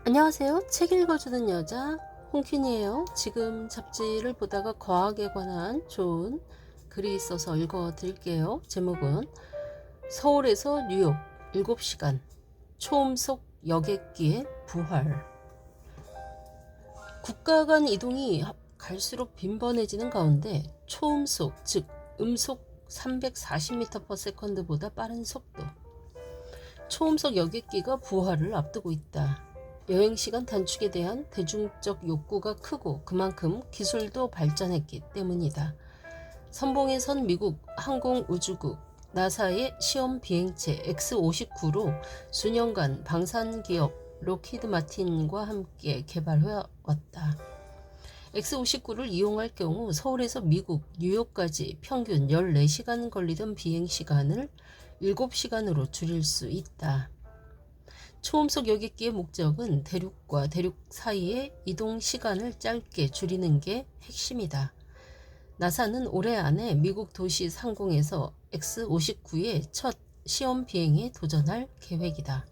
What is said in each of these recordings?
안녕하세요. 책 읽어주는 여자 홍균이에요. 지금 잡지를 보다가 과학에 관한 좋은 글이 있어서 읽어드릴게요. 제목은 서울에서 뉴욕 7시간 초음속 여객기의 부활. 국가 간 이동이 갈수록 빈번해지는 가운데 초음속, 즉 음속 340m/s보다 빠른 속도, 초음속 여객기가 부활을 앞두고 있다. 여행시간 단축에 대한 대중적 욕구가 크고 그만큼 기술도 발전했기 때문이다. 선봉에 선 미국 항공우주국 나사의 시험 비행체 X-59로 수년간 방산기업 록히드 마틴과 함께 개발해왔다. X-59를 이용할 경우 서울에서 미국 뉴욕까지 평균 14시간 걸리던 비행시간을 7시간으로 줄일 수 있다. 초음속 여객기의 목적은 대륙과 대륙 사이의 이동 시간을 짧게 줄이는 게 핵심이다. 나사는 올해 안에 미국 도시 상공에서 X-59의 첫 시험 비행에 도전할 계획이다.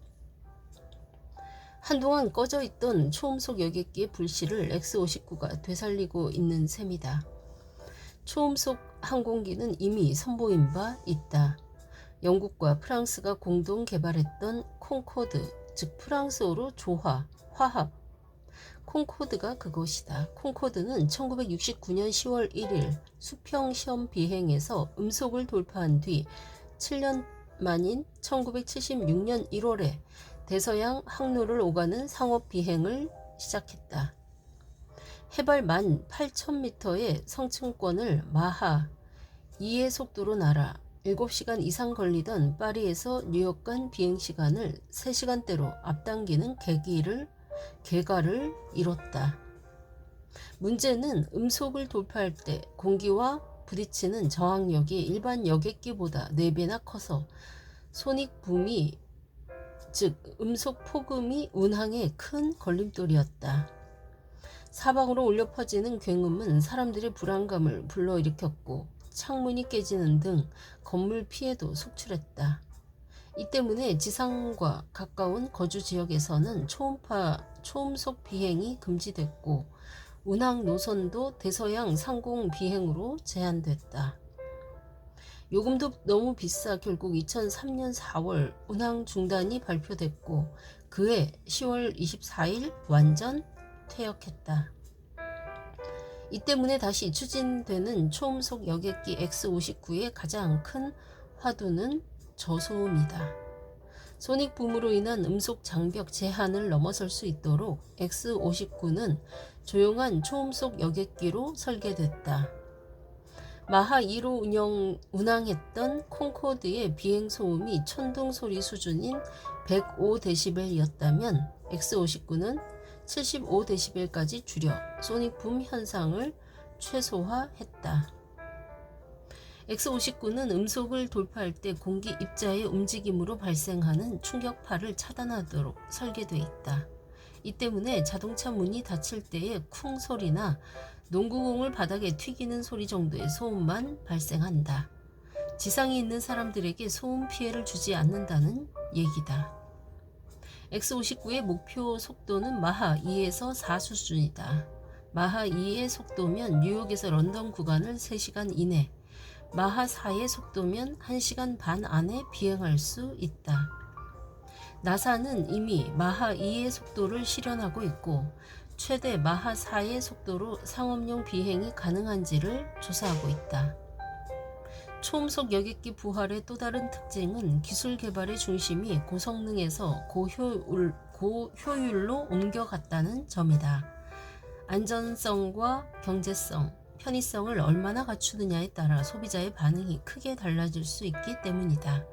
한동안 꺼져 있던 초음속 여객기의 불씨를 X-59가 되살리고 있는 셈이다. 초음속 항공기는 이미 선보인 바 있다. 영국과 프랑스가 공동 개발했던 콩코드, 즉 프랑스어로 조화, 화합. 콩코드가 그것이다. 콩코드는 1969년 10월 1일 수평 시험 비행에서 음속을 돌파한 뒤 7년 만인 1976년 1월에 대서양 항로를 오가는 상업 비행을 시작했다. 해발 18,000m의 성층권을 마하 2의 속도로 날아 7시간 이상 걸리던 파리에서 뉴욕 간 비행시간을 3시간대로 앞당기는 계가를 이뤘다. 문제는 음속을 돌파할 때 공기와 부딪히는 저항력이 일반 여객기보다 4배나 커서 소닉붐이, 즉 음속 폭음이 운항에 큰 걸림돌이었다. 사방으로 울려 퍼지는 굉음은 사람들의 불안감을 불러일으켰고 창문이 깨지는 등 건물 피해도 속출했다. 이 때문에 지상과 가까운 거주 지역에서는 초음속 비행이 금지됐고 운항 노선도 대서양 상공 비행으로 제한됐다. 요금도 너무 비싸 결국 2003년 4월 운항 중단이 발표됐고 그해 10월 24일 완전 퇴역했다. 이 때문에 다시 추진되는 초음속 여객기 X-59의 가장 큰 화두는 저소음이다. 소닉붐으로 인한 음속 장벽 제한을 넘어설 수 있도록 X-59는 조용한 초음속 여객기로 설계됐다. 마하 2로 운항했던 콩코드의 비행 소음이 천둥 소리 수준인 105dB이었다면 X-59는 75dB까지 줄여 소닉붐 현상을 최소화했다. X-59는 음속을 돌파할 때 공기 입자의 움직임으로 발생하는 충격파를 차단하도록 설계되어 있다. 이 때문에 자동차 문이 닫힐 때의 쿵 소리나 농구공을 바닥에 튀기는 소리 정도의 소음만 발생한다. 지상에 있는 사람들에게 소음 피해를 주지 않는다는 얘기다. X-59의 목표 속도는 마하 2에서 4 수준이다. 마하 2의 속도면 뉴욕에서 런던 구간을 3시간 이내, 마하 4의 속도면 1시간 반 안에 비행할 수 있다. 나사는 이미 마하 2의 속도를 실현하고 있고 최대 마하 4의 속도로 상업용 비행이 가능한지를 조사하고 있다. 초음속 여객기 부활의 또 다른 특징은 기술 개발의 중심이 고성능에서 고효율로 옮겨갔다는 점이다. 안전성과 경제성, 편의성을 얼마나 갖추느냐에 따라 소비자의 반응이 크게 달라질 수 있기 때문이다.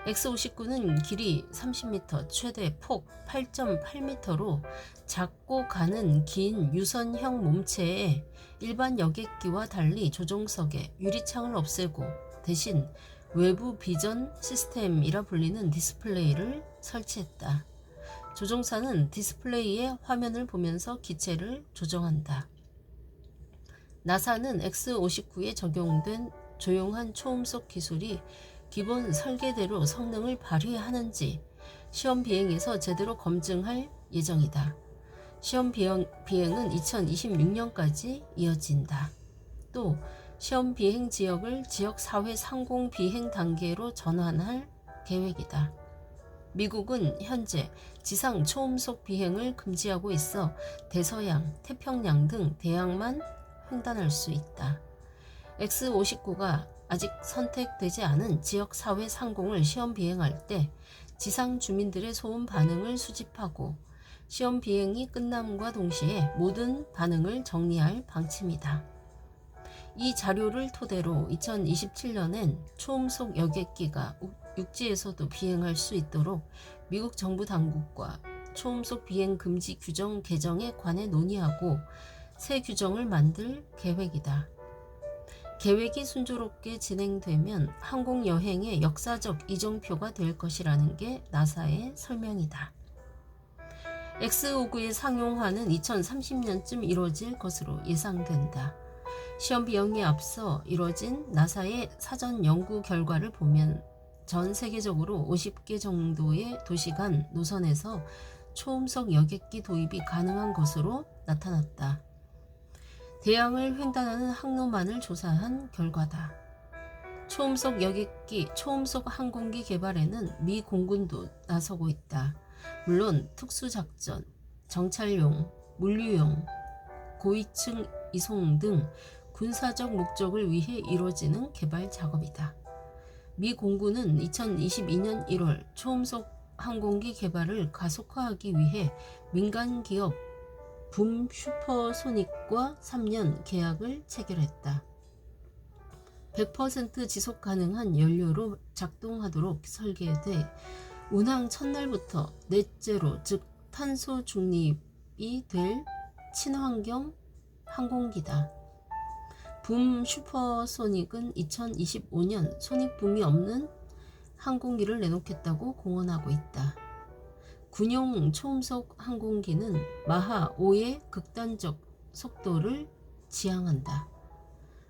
X-59는 길이 30m, 최대 폭 8.8m로 작고 가는 긴 유선형 몸체에 일반 여객기와 달리 조종석에 유리창을 없애고 대신 외부 비전 시스템이라 불리는 디스플레이를 설치했다. 조종사는 디스플레이의 화면을 보면서 기체를 조정한다. 나사는 X-59에 적용된 조용한 초음속 기술이 기본 설계대로 성능을 발휘하는지 시험 비행에서 제대로 검증할 예정이다. 시험 비행은 2026년까지 이어진다. 또 시험 비행 지역을 지역 사회 상공 비행 단계로 전환할 계획이다. 미국은 현재 지상 초음속 비행을 금지하고 있어 대서양, 태평양 등 대양만 횡단할 수 있다. X-59가 아직 선택되지 않은 지역 사회 상공을 시험 비행할 때 지상 주민들의 소음 반응을 수집하고 시험 비행이 끝남과 동시에 모든 반응을 정리할 방침이다. 이 자료를 토대로 2027년엔 초음속 여객기가 육지에서도 비행할 수 있도록 미국 정부 당국과 초음속 비행 금지 규정 개정에 관해 논의하고 새 규정을 만들 계획이다. 계획이 순조롭게 진행되면 항공 여행의 역사적 이정표가 될 것이라는 게 나사의 설명이다. X-59의 상용화는 2030년쯤 이루어질 것으로 예상된다. 시험 비행에 앞서 이뤄진 나사의 사전 연구 결과를 보면 전 세계적으로 50개 정도의 도시 간 노선에서 초음속 여객기 도입이 가능한 것으로 나타났다. 대양을 횡단하는 항로만을 조사한 결과다. 초음속 여객기, 초음속 항공기 개발에는 미 공군도 나서고 있다. 물론 특수작전, 정찰용, 물류용, 고위층 이송 등 군사적 목적을 위해 이루어지는 개발 작업이다. 미 공군은 2022년 1월 초음속 항공기 개발을 가속화하기 위해 민간 기업 붐 슈퍼소닉과 3년 계약을 체결했다. 100% 지속 가능한 연료로 작동하도록 설계돼 운항 첫날부터 넷제로 즉 탄소 중립이 될 친환경 항공기다. 붐 슈퍼소닉은 2025년 손익붐이 없는 항공기를 내놓겠다고 공언하고 있다. 군용 초음속 항공기는 마하 5의 극단적 속도를 지향한다.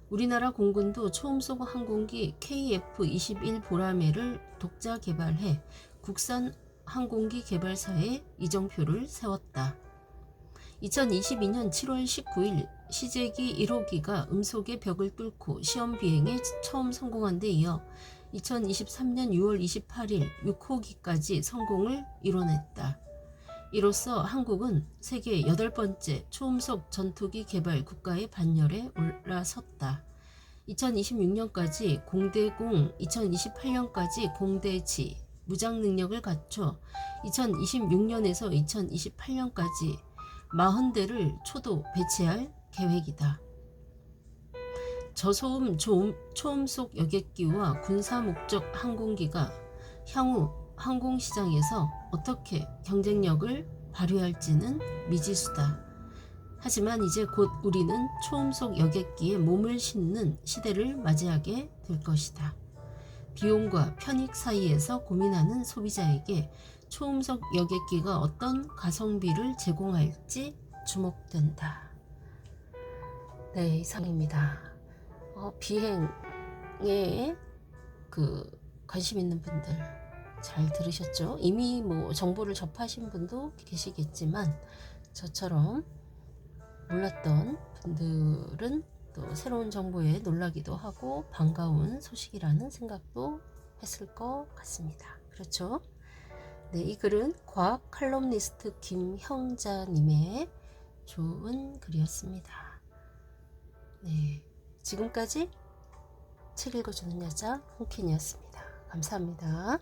우리나라 공군도 초음속 항공기 KF-21 보라매를 독자 개발해 국산 항공기 개발사에 이정표를 세웠다. 2022년 7월 19일 시제기 1호기가 음속의 벽을 뚫고 시험 비행에 처음 성공한 데 이어 2023년 6월 28일 6호기까지 성공을 이뤄냈다. 이로써 한국은 세계 8번째 초음속 전투기 개발 국가의 반열에 올라섰다. 2026년까지 공대공, 2028년까지 공대지, 무장 능력을 갖춰 2026년에서 2028년까지 40대를 초도 배치할 계획이다. 저소음 초음속 여객기와 군사 목적 항공기가 향후 항공시장에서 어떻게 경쟁력을 발휘할지는 미지수다. 하지만 이제 곧 우리는 초음속 여객기에 몸을 싣는 시대를 맞이하게 될 것이다. 비용과 편익 사이에서 고민하는 소비자에게 초음속 여객기가 어떤 가성비를 제공할지 주목된다. 네, 이상입니다. 비행에 관심 있는 분들 잘 들으셨죠? 이미 정보를 접하신 분도 계시겠지만 저처럼 몰랐던 분들은 또 새로운 정보에 놀라기도 하고 반가운 소식이라는 생각도 했을 것 같습니다. 그렇죠? 네, 이 글은 과학 칼럼니스트 김형자님의 좋은 글이었습니다. 네, 지금까지 책 읽어주는 여자 홍캔이었습니다. 감사합니다.